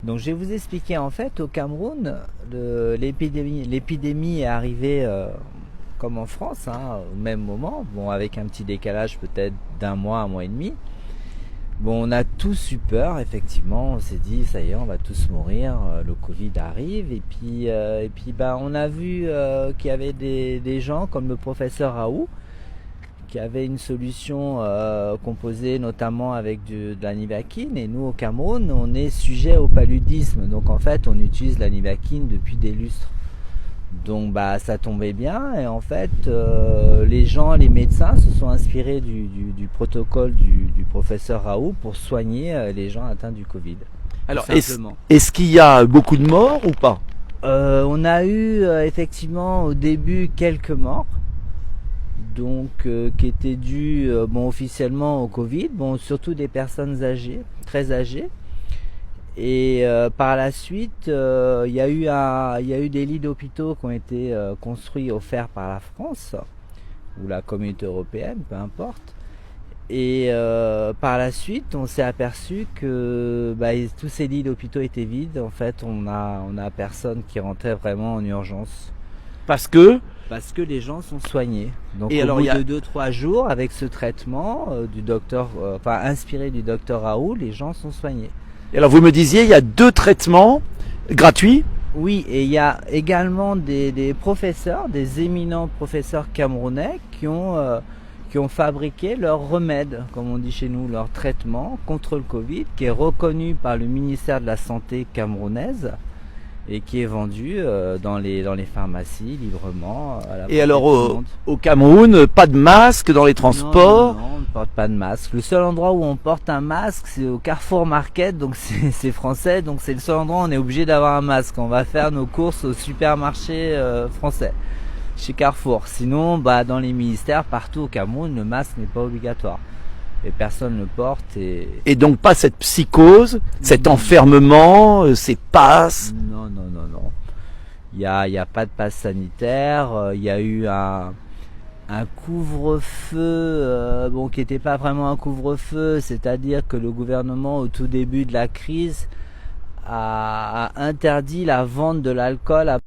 Donc je vais vous expliquer, en fait, au Cameroun, l'épidémie est arrivée comme en France, hein, au même moment, bon, avec un petit décalage peut-être d'un mois, un mois et demi. Bon, on a tous eu peur, effectivement, on s'est dit, ça y est, on va tous mourir, le Covid arrive, et puis bah, on a vu qu'il y avait des gens comme le professeur Raoult, qui avait une solution composée notamment avec de la nivaquine, et nous au Cameroun on est sujet au paludisme, donc en fait on utilise la nivaquine depuis des lustres, donc bah ça tombait bien, et en fait les médecins se sont inspirés du protocole du professeur Raoult pour soigner les gens atteints du Covid. Alors est-ce qu'il y a beaucoup de morts ou pas? On a eu effectivement au début quelques morts, donc qui étaient dus bon, officiellement au Covid, bon, surtout des personnes âgées, très âgées. Et par la suite, il y a eu des lits d'hôpitaux qui ont été construits, offerts par la France ou la communauté européenne, peu importe. Et par la suite, on s'est aperçu que tous ces lits d'hôpitaux étaient vides. En fait, on a personne qui rentrait vraiment en urgence. Parce que Les gens sont soignés. Donc et au alors, bout de 2-3 jours, avec ce traitement du docteur, inspiré du docteur Raoult, les gens sont soignés. Et alors vous me disiez, il y a 2 traitements gratuits? Oui, et il y a également des professeurs, des éminents professeurs camerounais qui ont fabriqué leur remède, comme on dit chez nous, leur traitement contre le Covid, qui est reconnu par le ministère de la Santé camerounaise et qui est vendu dans les pharmacies librement. Et alors au Cameroun, pas de masque dans les transports? Non, on ne porte pas de masque. Le seul endroit où on porte un masque, c'est au Carrefour Market, donc c'est français, donc c'est le seul endroit où on est obligé d'avoir un masque. On va faire nos courses au supermarché français, chez Carrefour. Sinon, dans les ministères, partout au Cameroun, le masque n'est pas obligatoire. Et personne ne le porte. Et donc pas cette psychose, cet enfermement, ces passes? Non. Il y a pas de passe sanitaire. Il y a eu un couvre-feu, qui n'était pas vraiment un couvre-feu, c'est-à-dire que le gouvernement, au tout début de la crise, a interdit la vente de l'alcool à